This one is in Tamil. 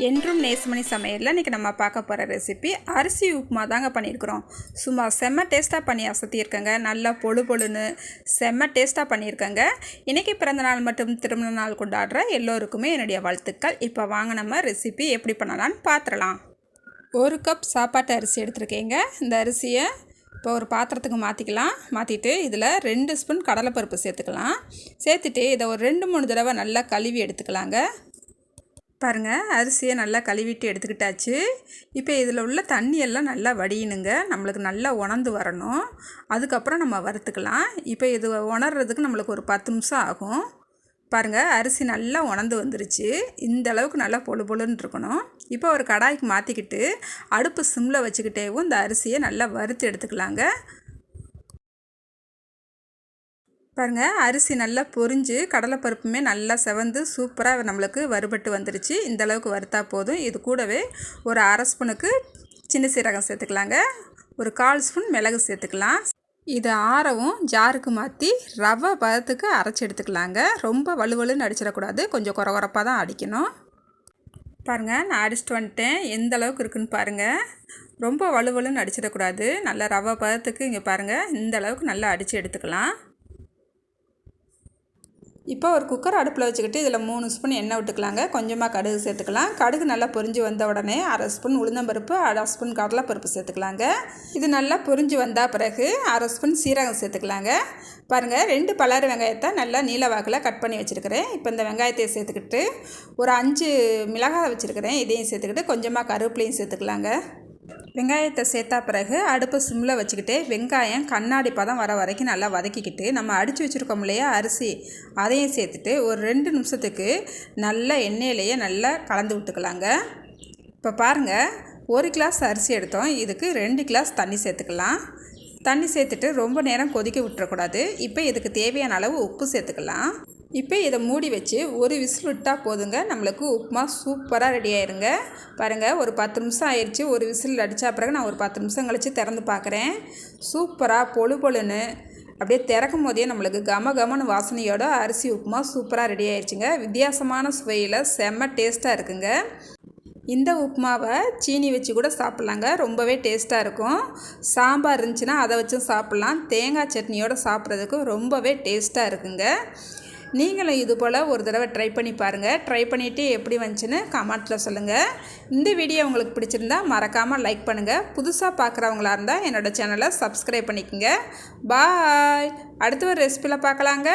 என்றும் நேசமணி சமையலில் இன்றைக்கி நம்ம பார்க்க போகிற ரெசிபி அரிசி உப்புமா தாங்க பண்ணியிருக்கிறோம். சும்மா செம்ம டேஸ்ட்டாக பண்ணி அசத்தியிருக்கேங்க. நல்லா பொழு பொழுன்னு செம்ம டேஸ்ட்டாக பண்ணியிருக்கேங்க. இன்றைக்கி பிறந்தநாள் மற்றும் திருமண நாள் கொண்டாடுற எல்லோருக்குமே என்னுடைய வாழ்த்துக்கள். இப்போ வாங்க நம்ம ரெசிபி எப்படி பண்ணலான்னு பார்த்துடலாம். 1 கப் சாப்பாட்டு அரிசி எடுத்துருக்கேங்க. இந்த அரிசியை இப்போ ஒரு பாத்திரத்துக்கு மாற்றிக்கலாம். மாற்றிட்டு இதில் 2 ஸ்பூன் கடலைப்பருப்பு சேர்த்துக்கலாம். சேர்த்துட்டு இதை ஒரு 2-3 தடவை நல்லா கழுவி எடுத்துக்கலாங்க. பாருங்கள், அரிசியை நல்லா கழுவிட்டு எடுத்துக்கிட்டாச்சு. இப்போ இதில் உள்ள தண்ணியெல்லாம் நல்லா வடியணுங்க. நம்மளுக்கு நல்லா உணர்ந்து வரணும். அதுக்கப்புறம் நம்ம வறுத்துக்கலாம். இப்போ இது உணர்றதுக்கு நம்மளுக்கு ஒரு 10 நிமிஷம் ஆகும். பாருங்கள், அரிசி நல்லா உணர்ந்து வந்துருச்சு. இந்த அளவுக்கு நல்லா பொழு பொழுன்னு இருக்கணும். இப்போ ஒரு கடாய்க்கு மாற்றிக்கிட்டு அடுப்பு சிம்மில் வச்சுக்கிட்டேவும் இந்த அரிசியை நல்லா வறுத்து எடுத்துக்கலாங்க. பாருங்கள், அரிசி நல்லா பொரிஞ்சு கடலைப்பருப்புமே நல்லா செவந்து சூப்பராக நம்மளுக்கு வறுபட்டு வந்துருச்சு. இந்த அளவுக்கு வறுத்தா போதும். இது கூடவே ஒரு 1/2 ஸ்பூனுக்கு சின்ன சீரகம் சேர்த்துக்கலாங்க. ஒரு 1/4 ஸ்பூன் மிளகு சேர்த்துக்கலாம். இது ஆறவும் ஜாருக்கு மாற்றி ரவை பதத்துக்கு அரைச்சி எடுத்துக்கலாங்க. ரொம்ப வலுவலுன்னு அடிச்சிடக்கூடாது, கொஞ்சம் குறகுறப்பாக தான் அடிக்கணும். பாருங்கள், நான் அடிச்சுட்டு வந்துட்டேன். எந்த அளவுக்கு இருக்குதுன்னு பாருங்கள். ரொம்ப வலுவலுன்னு அடிச்சிடக்கூடாது. நல்லா ரவை பதத்துக்கு இங்கே பாருங்கள், இந்த அளவுக்கு நல்லா அடித்து எடுத்துக்கலாம். இப்போ ஒரு குக்கர் அடுப்பில் வச்சுக்கிட்டு இதில் 3 ஸ்பூன் எண்ணெய் விட்டுக்கலாங்க. கொஞ்சமாக கடுகு சேர்த்துக்கலாம். கடுகு நல்லா பொரிஞ்சு வந்த உடனே 1/2 ஸ்பூன் உளுந்தம்பருப்பு, 1/2 ஸ்பூன் கடலைப்பருப்பு சேர்த்துக்கலாங்க. இது நல்லா பொரிஞ்சு வந்தால் பிறகு 1/2 ஸ்பூன் சீரகம் சேர்த்துக்கலாங்க. பாருங்கள், 2 பல்லாரி வெங்காயத்தை நல்லா நீல வாக்கில் கட் பண்ணி வச்சுருக்கிறேன். இப்போ இந்த வெங்காயத்தை சேர்த்துக்கிட்டு ஒரு 5 மிளகாய் வச்சுருக்கிறேன். இதையும் சேர்த்துக்கிட்டு கொஞ்சமாக கருவேப்பிலையும் சேர்த்துக்கலாங்க. வெங்காயத்தை சேர்த்தா பிறகு அடுப்பு சிம்மில் வச்சுக்கிட்டு வெங்காயம் கண்ணாடி பதம் வர வரைக்கும் நல்லா வதக்கிக்கிட்டு நம்ம அடித்து வச்சுருக்கோம் இல்லையா அரிசி, அதையும் சேர்த்துட்டு ஒரு 2 நிமிஷத்துக்கு நல்லா எண்ணெயிலேயே நல்லா கலந்து விட்டுக்கலாங்க. இப்போ பாருங்கள், 1 கிளாஸ் அரிசி எடுத்தோம். இதுக்கு 2 கிளாஸ் தண்ணி சேர்த்துக்கலாம். தண்ணி சேர்த்துட்டு ரொம்ப நேரம் கொதிக்க விட்டுறக்கூடாது. இப்போ இதுக்கு தேவையான அளவு உப்பு சேர்த்துக்கலாம். இப்போ இதை மூடி வச்சு ஒரு விசில் விட்டால் போதுங்க. நம்மளுக்கு உப்புமா சூப்பராக ரெடி ஆயிருங்க. பாருங்கள், ஒரு 10 நிமிஷம் ஆயிடுச்சு. ஒரு விசில் அடித்தா பிறகு நான் ஒரு 10 நிமிஷம் கழித்து திறந்து பார்க்குறேன். சூப்பராக பொழு பொழுன்னு அப்படியே திறக்கும் போதே நம்மளுக்கு கமன்னு வாசனையோட அரிசி உப்புமா சூப்பராக ரெடி ஆயிடுச்சுங்க. வித்தியாசமான சுவையில் செம்ம டேஸ்ட்டாக இருக்குங்க. இந்த உப்புமாவை சீனி வச்சு கூட சாப்பிட்லாங்க. ரொம்பவே டேஸ்ட்டாக இருக்கும். சாம்பார் இருந்துச்சுன்னா அதை வச்சும் சாப்பிட்லாம். தேங்காய் சட்னியோடு சாப்பிட்றதுக்கு ரொம்பவே டேஸ்ட்டாக இருக்குங்க. நீங்களும் இது போல் ஒரு தடவை ட்ரை பண்ணி பாருங்கள். ட்ரை பண்ணிவிட்டு எப்படி வந்துச்சுன்னு கமெண்ட்டில் சொல்லுங்கள். இந்த வீடியோ உங்களுக்கு பிடிச்சிருந்தா மறக்காமல் லைக் பண்ணுங்கள். புதுசாக பார்க்குறவங்களா இருந்தால் என்னோடய சேனலை சப்ஸ்கிரைப் பண்ணிக்கோங்க. பாய். அடுத்த ஒரு ரெசிபியில் பார்க்கலாங்க.